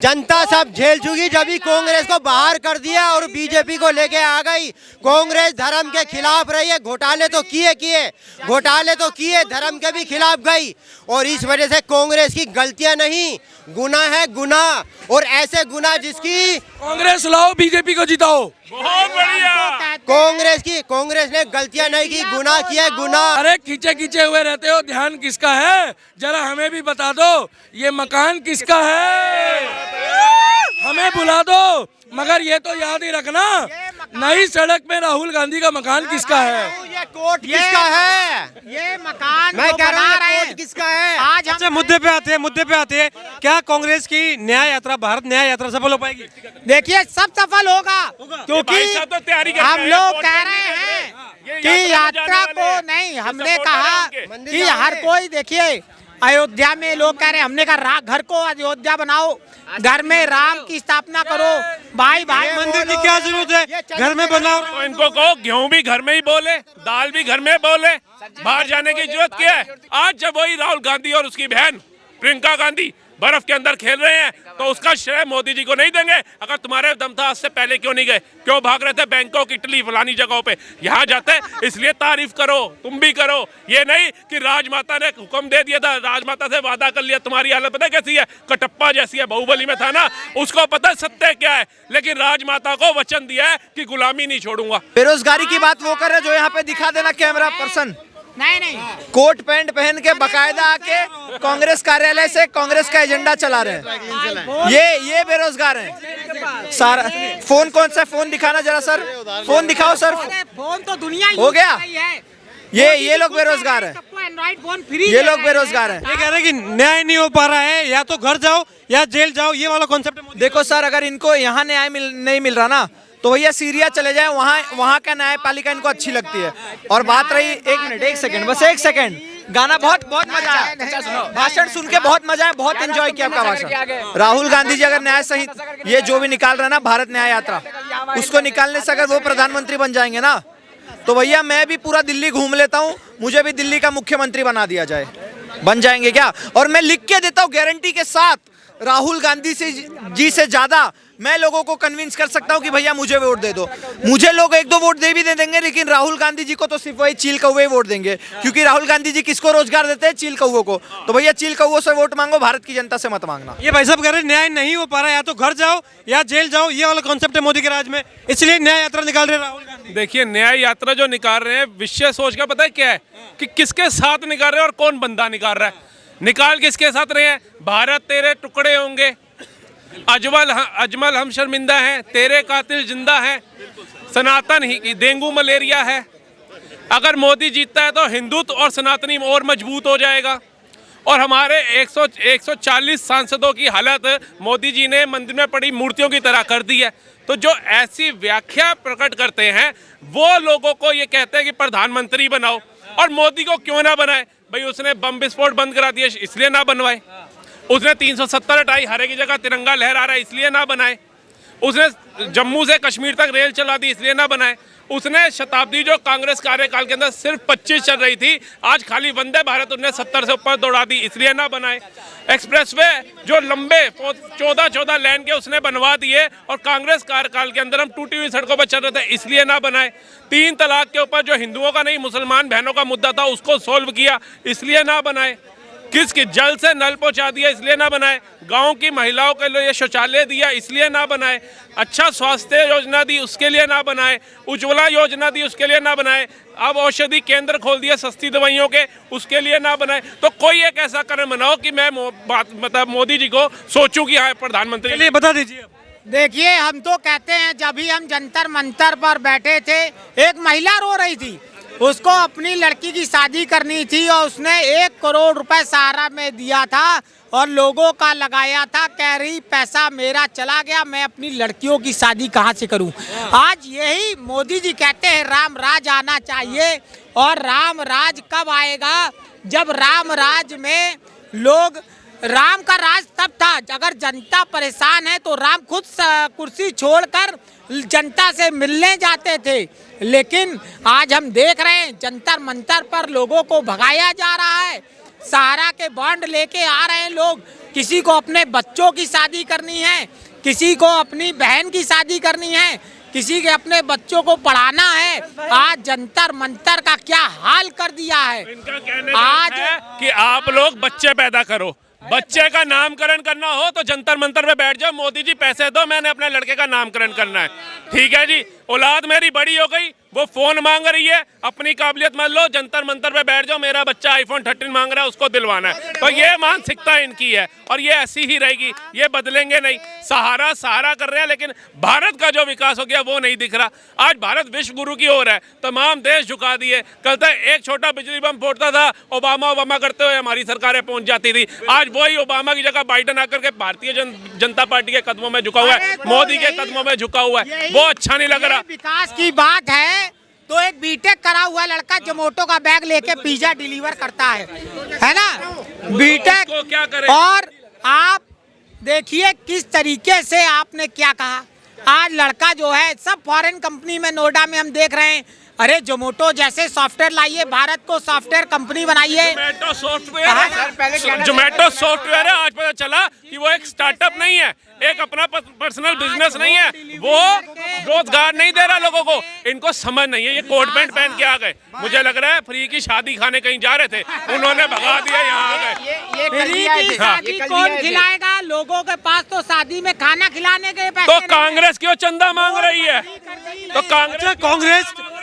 जनता सब झेल चुकी जब ही कांग्रेस को बाहर कर दिया और बीजेपी को लेके आ गई। कांग्रेस धर्म के खिलाफ रही है, घोटाले तो किए धर्म के भी खिलाफ गई और इस वजह से कांग्रेस की गलतियां नहीं, गुनाह है गुनाह, और ऐसे गुनाह जिसकी कांग्रेस लाओ बीजेपी को जिताओ। बहुत बढ़िया। कांग्रेस ने गलतियां नहीं की, गुनाह किया है गुनाह। अरे खींचे हुए रहते हो, ध्यान किसका है जरा हमें भी बता दो, ये मकान किसका है हमें बुला दो, मगर ये तो याद ही रखना नई सड़क में राहुल गांधी का मकान किसका है, ये कोर्ट किसका है, ये मकान मैं कह रहा हूँ हैं कोर्ट किसका है। आज हम मुद्दे पे आते हैं क्या कांग्रेस की न्याय यात्रा, भारत न्याय यात्रा सफल हो पाएगी? देखिए सब सफल होगा क्योंकि भाई साहब तो तैयारी कर हम रहे हैं, लोग कोर्ट कह में रहे नहीं हैं है। ये कि यात्रा यात्रा में जाने वाले को हैं। नहीं, ये हमने सपोर्टर कहा हैं उनके। कि हर कोई देखिए अयोध्या में लोग कह रहे हैं, हमने कहा घर को अयोध्या बनाओ, घर में राम की स्थापना करो, भाई भाई मंदिर की क्या जरूरत है, घर में बनाओ। तो इनको कहो गेहूं भी घर में ही बोले, दाल भी घर में बोले, बाहर जाने की जरूरत क्या है। आज जब वही राहुल गांधी और उसकी बहन प्रियंका गांधी बर्फ के अंदर खेल रहे हैं तो उसका श्रेय मोदी जी को नहीं देंगे। अगर तुम्हारे दम था आज से पहले क्यों नहीं गए, क्यों भाग रहे थे बैंकॉक इटली फलानी जगहों पे, यहाँ जाते। इसलिए तारीफ करो, तुम भी करो, ये नहीं कि राजमाता ने हुक्म दे दिया था, राजमाता से वादा कर लिया। तुम्हारी हालत पता कैसी है, कटप्पा जैसी है, बाहुबली में था ना, उसको पता सत्य क्या है, लेकिन राजमाता को वचन दिया है कि गुलामी नहीं छोड़ूंगा। बेरोजगारी की बात वो कर रहे जो यहाँ पे दिखा देना कैमरा पर्सन, नहीं कोट पैंट पहन के बकायदा आके कांग्रेस कार्यालय से कांग्रेस का एजेंडा चला रहे हैं, ये बेरोजगार हैं सारा। फोन कौन सा फोन दिखाना जरा सर, फोन दिखाओ सर। फोन तो दुनिया हो गया? यूज कर रही है। ये लोग बेरोजगार हैं, सबको एंड्रॉइड फोन फ्री ये लोग बेरोजगार हैं। ये कह रहे हैं कि न्याय नहीं हो पा रहा है, या तो घर जाओ या जेल जाओ, ये वाला कॉन्सेप्ट है। देखो सर, अगर इनको यहाँ न्याय नहीं मिल रहा ना तो भैया सीरिया चले जाए, वहाँ का न्यायपालिका इनको अच्छी लगती है। और बात रही, एक सेकंड, बस एक सेकंड, गाना बहुत मजा आया, भाषण सुन के बहुत मजा आया, बहुत एंजॉय किया आपका भाषण। राहुल गांधी जी अगर न्याय सहित ये जो भी निकाल रहे हैं ना भारत न्याय यात्रा, उसको निकालने से अगर वो प्रधानमंत्री बन जाएंगे ना तो भैया मैं भी पूरा दिल्ली घूम लेता हूँ, मुझे भी दिल्ली का मुख्यमंत्री बना दिया जाए। बन जाएंगे क्या? और मैं लिख के देता हूँ गारंटी के साथ, राहुल गांधी जी से ज्यादा मैं लोगों को कन्विंस कर सकता हूं कि भैया मुझे वोट दे दो। मुझे लोग एक दो वोट दे देंगे, लेकिन राहुल गांधी जी को तो सिर्फ वही चील कौवे वोट देंगे, क्योंकि राहुल गांधी जी किसको रोजगार देते हैं? चील कौवों को। तो भैया चील कौवों से वोट मांगो, भारत की जनता से मत मांगना। ये भाई साहब कह रहे हैं न्याय नहीं हो पा रहा है, या तो घर जाओ या जेल जाओ, ये वाला कॉन्सेप्ट है मोदी के राज में, इसलिए न्याय यात्रा निकाल रहे हैं राहुल गांधी। देखिए न्याय यात्रा जो निकाल रहे हैं, विषय सोच का पता है क्या है कि किसके साथ निकाल रहे हैं और कौन बंदा निकाल रहा है। निकाल किसके साथ रहे हैं? भारत तेरे टुकड़े होंगे, अजमल हम शर्मिंदा हैं, तेरे कातिल जिंदा हैं, सनातन ही डेंगू मलेरिया है। अगर मोदी जीतता है तो हिंदुत्व और सनातनी और मजबूत हो जाएगा। और हमारे 140 सांसदों की हालत मोदी जी ने मंदिर में पड़ी मूर्तियों की तरह कर दी है। तो जो ऐसी व्याख्या प्रकट करते हैं वो लोगों को ये कहते हैं कि प्रधानमंत्री बनाओ, और मोदी को क्यों ना बनाए? भाई उसने बम विस्फोट बंद करा दिए इसलिए ना बनवाए, उसने 370 हटाई, हरे की जगह तिरंगा लहरा रहा है इसलिए ना बनाए, उसने जम्मू से कश्मीर तक रेल चला दी इसलिए ना बनाए, उसने शताब्दी जो कांग्रेस कार्यकाल के अंदर सिर्फ 25 चल रही थी, आज खाली वंदे भारत उसने 70 से ऊपर दौड़ा दी इसलिए ना बनाए। एक्सप्रेसवे जो लंबे 14 लेन के उसने बनवा दिए और कांग्रेस कार्यकाल के अंदर हम टूटी हुई सड़कों पर चल रहे थे इसलिए ना बनाए। 3 तलाक के ऊपर जो हिंदुओं का नहीं मुसलमान बहनों का मुद्दा था उसको सोल्व किया इसलिए ना बनाए। किसके जल से नल पहुंचा दिया इसलिए ना बनाए। गांव की महिलाओं के लिए शौचालय दिया इसलिए ना बनाए। अच्छा स्वास्थ्य योजना दी उसके लिए ना बनाए। उज्ज्वला योजना दी उसके लिए ना बनाए। अब औषधि केंद्र खोल दिए सस्ती दवाइयों के, उसके लिए ना बनाए। तो कोई एक ऐसा कदम बनाओ कि मैं मतलब मोदी जी को सोचूं कि हाँ प्रधानमंत्री। चलिए बता दीजिए। देखिए हम तो कहते हैं, जब भी हम जंतर मंतर पर बैठे थे, एक महिला रो रही थी, उसको अपनी लड़की की शादी करनी थी और उसने 1 करोड़ रुपए सहारा में दिया था और लोगों का लगाया था, कह रही पैसा मेरा चला गया, मैं अपनी लड़कियों की शादी कहाँ से करूं। आज यही मोदी जी कहते हैं राम राज आना चाहिए, और राम राज कब आएगा? जब राम राज में लोग, राम का राज तब था अगर जनता परेशान है तो राम खुद कुर्सी छोड़कर जनता से मिलने जाते थे। लेकिन आज हम देख रहे हैं जंतर मंतर पर लोगों को भगाया जा रहा है, सहारा के बॉन्ड लेके आ रहे हैं लोग। किसी को अपने बच्चों की शादी करनी है, किसी को अपनी बहन की शादी करनी है, किसी के अपने बच्चों को पढ़ाना है। आज जंतर मंतर का क्या हाल कर दिया है। इनका कहना आज है कि आप लोग बच्चे पैदा करो, बच्चे का नामकरण करना हो तो जंतर मंतर पे बैठ जाओ, मोदी जी पैसे दो, मैंने अपने लड़के का नामकरण करना है। ठीक है जी, औलाद मेरी बड़ी हो गई, वो फोन मांग रही है, अपनी काबिलियत मान लो, जंतर मंतर पे बैठ जाओ, मेरा बच्चा आईफोन 13 मांग रहा है, उसको दिलवाना है। तो ये मानसिकता इनकी है और ये ऐसी ही रहेगी, ये बदलेंगे नहीं। सहारा सहारा कर रहे हैं, लेकिन भारत का जो विकास हो गया वो नहीं दिख रहा। आज भारत विश्व गुरु की ओर है, तमाम देश झुका दिए। कल तक एक छोटा बिजली बम फूटता था, ओबामा करते हुए हमारी सरकारें पहुंच जाती थी। आज वही ओबामा की जगह बाइडन आकर के भारतीय जनता पार्टी के कदमों में झुका हुआ है, मोदी के कदमों में झुका हुआ है, वो अच्छा नहीं लग रहा। विकास की बात है तो एक बीटेक करा हुआ लड़का जोमेटो का बैग लेके पिज्जा डिलीवर करता है ना, बीटेक। उसको क्या करें? और आप देखिए किस तरीके से आपने क्या कहा। आज लड़का जो है सब फॉरेन कंपनी में, नोएडा में हम देख रहे हैं, अरे जोमेटो जैसे सॉफ्टवेयर लाइए, भारत को सॉफ्टवेयर कंपनी बनाइए। जोमेटो सॉफ्टवेयर है, आज पता चला कि वो एक स्टार्टअप नहीं है, एक अपना पर्सनल बिजनेस नहीं है, वो रोजगार नहीं दे रहा लोगों को। इनको समझ नहीं है, ये कोट पैंट पहन के आ गए, मुझे लग रहा है फ्री की शादी खाने कहीं जा रहे थे, उन्होंने भगा दिया, यहाँ आ गए। फ्री की शादी कौन खिलाएगा? लोगों के पास तो शादी में खाना खिलाने के पैसे तो नहीं कांग्रेस क्यों चंदा मांग रही है? तो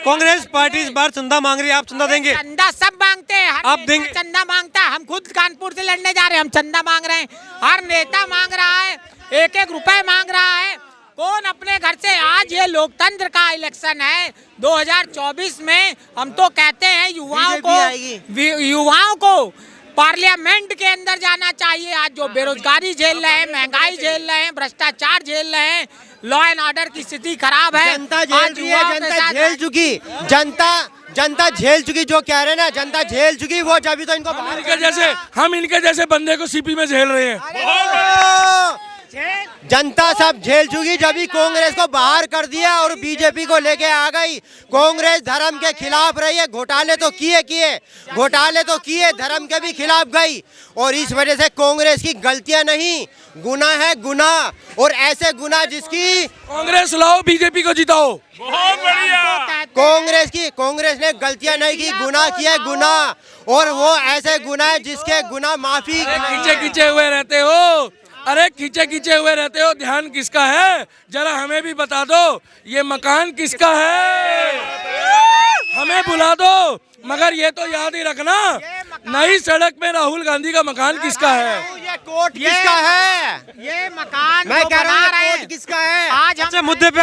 कांग्रेस पार्टी इस बार चंदा मांग रही है, आप चंदा देंगे? चंदा सब मांगते हैं, हर आप नेता देंगे? चंदा मांगता है। हम खुद कानपुर से लड़ने जा रहे हैं, हम चंदा मांग रहे हैं, हर नेता मांग रहा है, एक एक रुपए मांग रहा है। कौन अपने घर से, आज ये लोकतंत्र का इलेक्शन है 2024 में, हम तो कहते हैं युवाओं को पार्लियामेंट के अंदर जाना चाहिए। आज जो बेरोजगारी झेल रहे हैं, महंगाई झेल रहे हैं, भ्रष्टाचार झेल रहे हैं, लॉ एंड ऑर्डर की स्थिति खराब है, जनता झेल रही है, जनता झेल चुकी, जनता झेल चुकी, जो कह रहे हैं ना जनता झेल चुकी, वो जब तो इनको हम इनके जैसे बंदे को सीपी में झेल रहे हैं। जनता सब झेल चुकी, जब भी कांग्रेस को बाहर कर दिया और बीजेपी को लेके आ गई। कांग्रेस धर्म के खिलाफ रही है, घोटाले तो किए, धर्म के भी खिलाफ गई, और इस वजह से कांग्रेस की गलतियां नहीं, गुनाह है गुनाह, और ऐसे गुनाह जिसकी कांग्रेस लाओ, बीजेपी को जिताओ। बहुत बढ़िया। कांग्रेस ने गलतियां नहीं की, गुनाह किया गुनाह, और वो ऐसे गुनाह है जिसके गुनाह माफी। खींचे हुए रहते हो, अरे खींचे हुए रहते हो, ध्यान किसका है जरा हमें भी बता दो, ये मकान किसका है, हमें बुला दो। मगर ये तो याद ही रखना, नई सड़क में राहुल गांधी का मकान किसका है, ये कोर्ट किसका है, ये मकान मैं कह रहा हूँ हैं कोर्ट किसका है। आज हम अच्छा, मुद्दे पे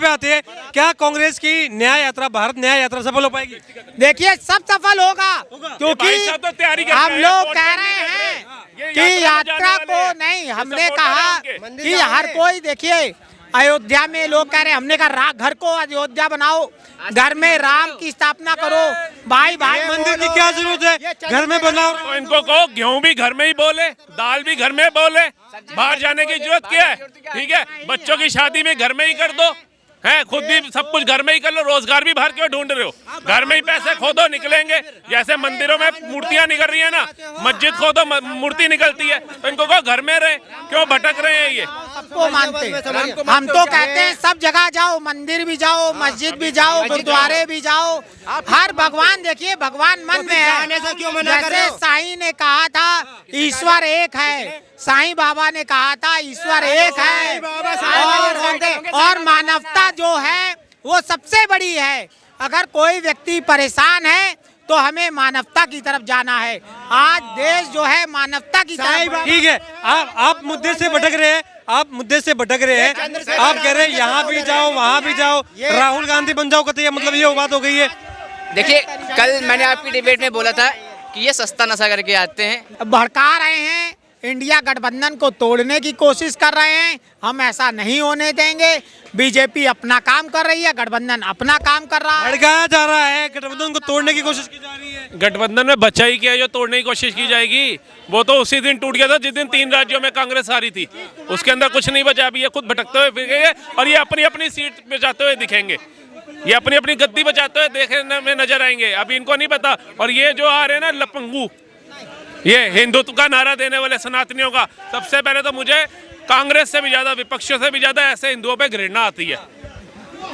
आते हैं, क्या कांग्रेस की न्याय यात्रा, भारत न्याय यात्रा सफल हो पाएगी? देखिए सब सफल होगा, क्योंकि भाई साहब तो तैयारी कर हम रहे हैं, लोग कोर्ट कह में रहे हैं। हैं ये कि यात्रा को नहीं, हमने कहा कि हर कोई, देखिए अयोध्या में लोग कह रहे हैं, हमने कहा घर को अयोध्या बनाओ, घर में राम की स्थापना करो, भाई मंदिर की क्या जरूरत है, घर में बनाओ। तो इनको कहो गेहूं भी घर में ही बोले, दाल भी घर में बोले, बाहर जाने की जरूरत क्या है? ठीक है, बच्चों की शादी में घर में ही कर दो, है खुद भी सब कुछ घर में ही कर लो, रोजगार भी बाहर क्यों ढूंढ रहे हो? घर में ही पैसे खोदो, निकलेंगे। जैसे मंदिरों में मूर्तियां निकल रही है ना, मस्जिद खोदो मूर्ति निकलती है, तो इनको कहो घर में रहे, क्यों भटक रहे हैं? ये सबको मानते हैं, हम तो कहते हैं सब जगह जाओ, मंदिर भी जाओ, मस्जिद भी जाओ, गुरुद्वारे भी जाओ, हर भगवान, देखिए भगवान मन में है। जैसे साईं ने कहा था ईश्वर एक है, साईं बाबा ने कहा था ईश्वर एक है, और मानवता जो है वो सबसे बड़ी है। अगर कोई व्यक्ति परेशान है तो हमें मानवता की तरफ जाना है। आज देश जो है मानवता की तरफ। ठीक है, आप मुद्दे से भटक रहे हैं, आप कह रहे हैं यहाँ भी जाओ वहाँ भी जाओ, राहुल गांधी बन जाओ, कहते हैं मतलब ये बात हो गई है। देखिए, कल मैंने आपकी डिबेट में बोला था कि ये सस्ता नशा करके आते हैं, भड़का रहे हैं, इंडिया गठबंधन को तोड़ने की कोशिश कर रहे हैं, हम ऐसा नहीं होने देंगे। बीजेपी अपना काम कर रही है, गठबंधन अपना काम कर रहा है, भड़काया जा रहा है, गठबंधन को तोड़ने की कोशिश की जा रही है। गठबंधन में बचा ही क्या है जो तोड़ने की कोशिश की जाएगी? वो तो उसी दिन टूट गया था जिस दिन 3 राज्यों में कांग्रेस हारी थी, उसके अंदर कुछ नहीं बचा। अभी ये खुद भटकते हुए फिरेंगे और ये अपनी अपनी सीट बचाते हुए दिखेंगे, ये अपनी अपनी गद्दी बचाते हुए देखने में नजर आएंगे। अभी इनको नहीं पता, और ये जो आ रहे हैं ना लपंगू, ये हिंदुत्व का नारा देने वाले सनातनियों का सबसे पहले तो मुझे कांग्रेस से भी ज्यादा, विपक्षियों से भी ज्यादा ऐसे हिंदुओं पे घृणा आती है।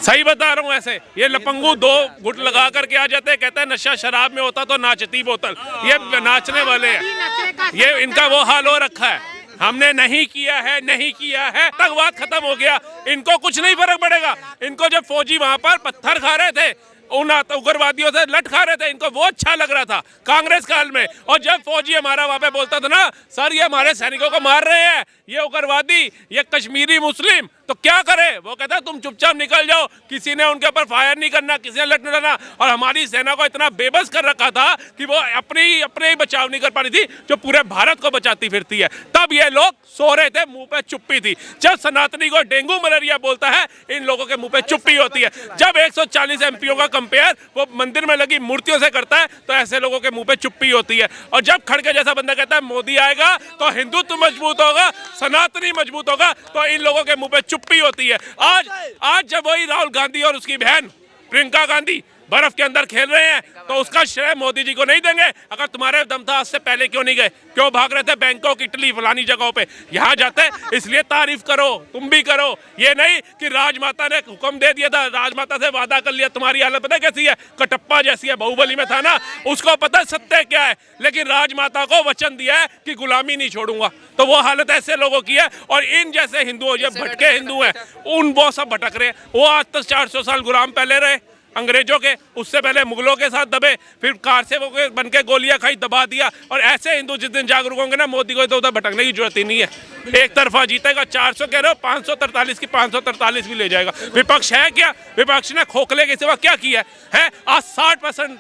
सही बता रहा हूँ। ऐसे ये लपंगू दो गुट लगा करके आ जाते हैं, कहते हैं नशा शराब में होता तो नाचती बोतल। ये नाचने वाले हैं, ये इनका वो हाल हो रखा है। हमने नहीं किया है, नहीं किया है, आतंकवाद खत्म हो गया, इनको कुछ नहीं फर्क पड़ेगा। इनको जब फौजी वहां पर पत्थर खा रहे थे, उन उग्रवादियों से लट खा रहे थे, इनको वो अच्छा लग रहा था कांग्रेस काल में। और जब फौजी हमारा वहां पे बोलता था ना, सर ये हमारे सैनिकों को मार रहे हैं, ये उग्रवादी, ये कश्मीरी मुस्लिम, तो क्या करे? वो कहता तुम चुपचाप निकल जाओ, किसी ने उनके ऊपर फायर नहीं करना, किसी ने लट नहीं डालना। और हमारी सेना को इतना बेबस कर रखा था कि वो अपने ही बचाव नहीं कर पा रही थी, जो पूरे भारत को बचाती फिरती है। तब ये लोग सो रहे थे, मुंह पे चुप्पी थी। जब सनातनी को डेंगू मलेरिया बोलता है, इन लोगों के मुंह पे चुप्पी होती है। जब 140 एमपीओ का कंपेयर वो मंदिर में लगी मूर्तियों से करता है, तो ऐसे लोगों के मुंह पे चुप्पी होती है। और जब खड़गे जैसा बंदा कहता है मोदी आएगा तो हिंदुत्व मजबूत होगा, सनातनी मजबूत होगा, तो इन लोगों के मुंह पे चुप्पी होती है। आज जब वही राहुल गांधी और उसकी बहन प्रियंका गांधी बर्फ के अंदर खेल रहे हैं, तो उसका श्रेय मोदी जी को नहीं देंगे? अगर तुम्हारे दम था, आज से पहले क्यों नहीं गए? क्यों भाग रहे थे बैंकॉक, इटली, फलानी जगहों पे? यहाँ जाते, इसलिए तारीफ करो, तुम भी करो। ये नहीं कि राजमाता ने हुक्म दे दिया था, राजमाता से वादा कर लिया। तुम्हारी हालत पता कैसी है? कटप्पा जैसी है। बाहुबली में था ना, उसको पता सत्य क्या है, लेकिन राजमाता को वचन दिया है कि गुलामी नहीं छोड़ूंगा। तो वो हालत ऐसे लोगों की है। और इन जैसे हिंदुओं, जो भटके हिंदू हैं, वो सब भटक रहे हैं। वो आज तक 400 साल गुलाम पहले रहे अंग्रेजों के, उससे पहले मुगलों के साथ दबे, फिर कार से वो बन के गोलियां खाई, दबा दिया। और ऐसे हिंदू जिस दिन जागरूक होंगे ना, मोदी को तो उधर भटकने की जरूरत ही नहीं है। एक तरफा जीतेगा। 400 कह रहे हो, 543 की 543 भी ले जाएगा। विपक्ष है क्या? विपक्ष ने खोखले के सिवा क्या किया है? आज 60%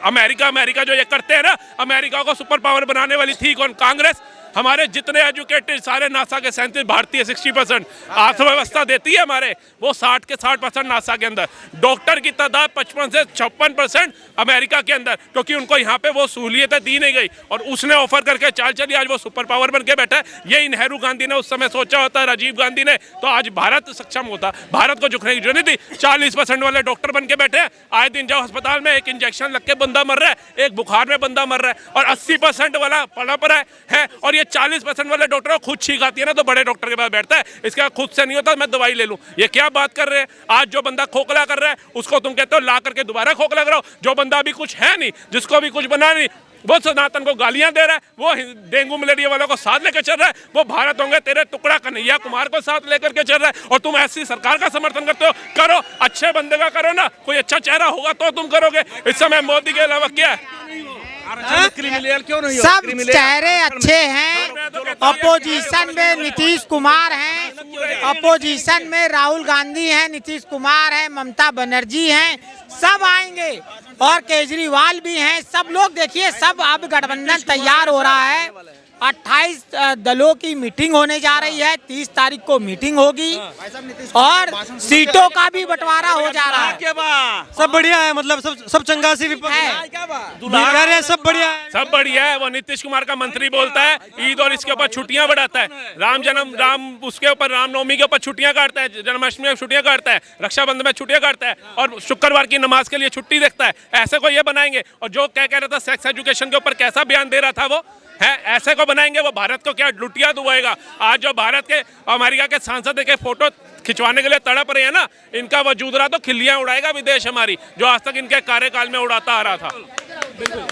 अमेरिका जो ये करते हैं ना, अमेरिका को सुपर पावर बनाने वाली थी कौन? कांग्रेस। हमारे जितने एजुकेटेड सारे नासा के 37 भारतीय 60% अर्थव्यवस्था देती है हमारे, वो 60 के 60% नासा के अंदर। डॉक्टर की तादाद 55 से 56% अमेरिका के अंदर, क्योंकि उनको यहाँ पे वो सहूलियतें दी नहीं गई। और उसने ऑफर करके चाल चली, आज वो सुपर पावर बन के बैठा है। यही नेहरू गांधी ने उस समय सोचा होता, राजीव गांधी ने, तो आज भारत सक्षम होता। भारत को झुकने की जरूरत नहीं थी। 40% वाले डॉक्टर बन के बैठे हैं। आए दिन जाओ अस्पताल में, एक इंजेक्शन लग के बंदा मर रहा है, एक बुखार में बंदा मर रहा है। और 80% वाला पड़ा है। और 40% वाले डॉक्टर खुद छींक आती है ना, तो बड़े डॉक्टर के पास बैठता है। इसका खुद से नहीं होता, मैं दवाई ले लूं। ये क्या बात कर रहे हैं? आज जो बंदा खोखला कर रहा है, उसको तुम कहते हो ला करके दोबारा खोखला करो। जो बंदा अभी कुछ है नहीं, जिसको अभी कुछ बना नहीं, वो सनातन को गालियां दे रहा है, वो डेंगू मलेरिया वालों को साथ लेकर चल रहा है। वो भारत होंगे तेरे टुकड़ा कन्हैया कुमार को साथ लेकर के चल रहा है। और तुम ऐसी सरकार का समर्थन करते हो? करो, अच्छे बंदे का करो ना, कोई अच्छा चेहरा होगा तो तुम करोगे। इस समय मोदी के अलावा क्या है? सब चेहरे अच्छे हैं। अपोजिशन में नीतीश कुमार हैं, अपोजिशन में राहुल गांधी हैं, नीतीश कुमार हैं, ममता बनर्जी हैं, सब आएंगे। और केजरीवाल भी हैं। सब लोग देखिए, सब अब गठबंधन तैयार हो रहा है। 28 दलों की मीटिंग होने जा रही है। 30 तारीख को मीटिंग होगी और सीटों का भी बंटवारा हो जा रहा है। सब बढ़िया है, मतलब सब चंगासी विपक्ष है। सब बढ़िया है, सब बढ़िया है। वो नीतीश कुमार का मंत्री बोलता है ईद और इसके ऊपर छुट्टियां बढ़ाता है, राम उसके ऊपर रामनवमी के ऊपर छुट्टियां काटता है, जन्माष्टमी में छुट्टियां काटता है, रक्षाबंधन में छुट्टियां काटता है, और शुक्रवार की नमाज के लिए छुट्टी देखता है। ऐसे को ये बनाएंगे। और जो क्या कह रहा था सेक्स एजुकेशन के ऊपर कैसा बयान दे रहा था वो है, ऐसे को बनाएंगे। वो भारत को क्या लुटिया दुआएगा। आज जो भारत के अमेरिका के सांसद के फोटो खिंचवाने के लिए तड़प रहे हैं ना, इनका वजूद रहा तो खिल्लियां उड़ाएगा विदेश हमारी, जो आज तक इनके कार्यकाल में उड़ाता आ रहा था।